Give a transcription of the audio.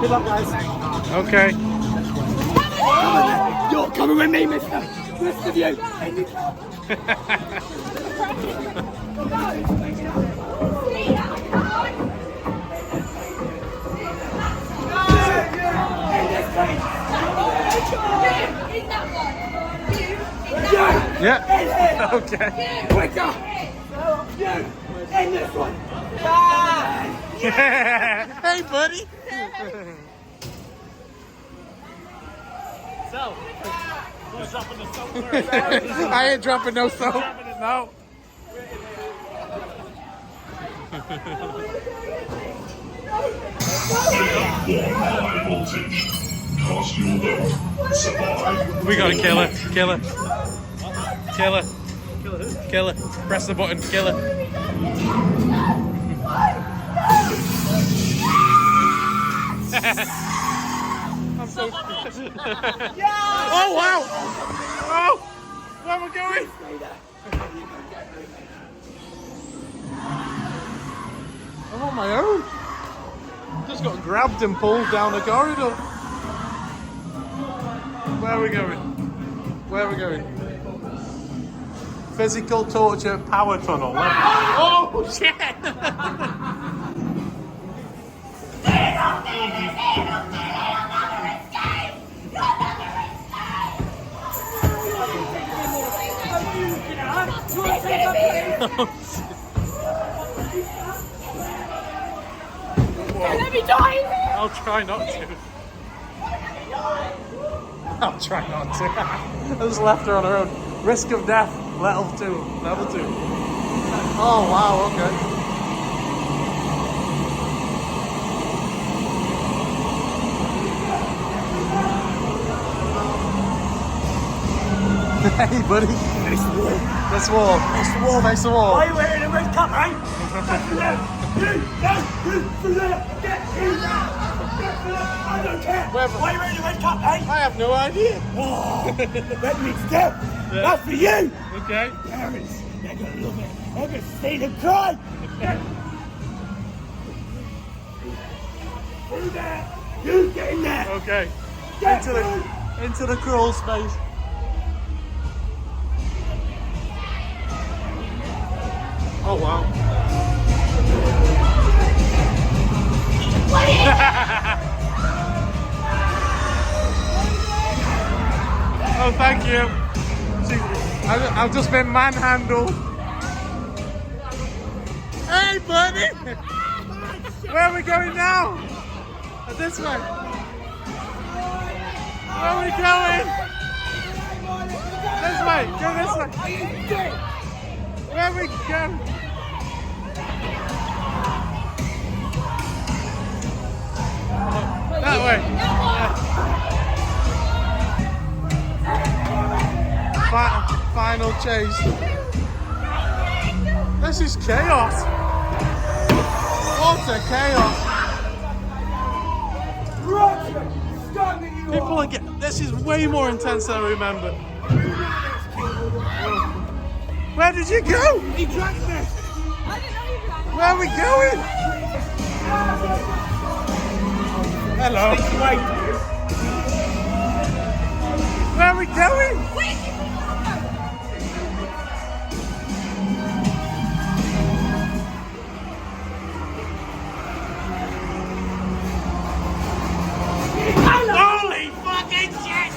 Good luck, guys. Okay. You're coming with me, mister. Rest of you. Yeah. Okay. Wake up. You. In this one. Hey, buddy. So, who's dropping the soap first? I ain't dropping no soap. No. High voltage. Cast your vote. Survive. We gotta kill her. Kill her. Kill her. Kill her. Press the button. Kill her. I'm so. Oh wow! Oh, where am I going? I'm on my own. Just got grabbed and pulled down the corridor. Where are we going? Where are we going? Physical torture power tunnel. Oh shit! Let me die! I'll try not to. I'll try not to. I just left her on her own. Risk of death, level 2. Level 2. Oh wow, okay. Hey buddy. Face the wall. Face the wall. Face the wall. Face the wall. Why are you wearing a red cup, eh? I don't care. Where- Why are you wearing a red cup, eh? I have no idea. Oh, that means death. Yeah. That's for you. Okay. Parents, they're gonna love it. They're gonna see them cry. Through there. You get in there. Okay. Get Into the crawl space. Oh wow. Oh, thank you. See, I've just been manhandled. Hey, buddy! Where are we going now? This way. Where are we going? This way. Go this way. Where are we going? That way. Final chase. This is chaos. What a chaos. People are getting. This is way more intense than I remember. Where did you go? He drank this. Where are we going? Hello. Wait. Where are we going? Holy fucking shit!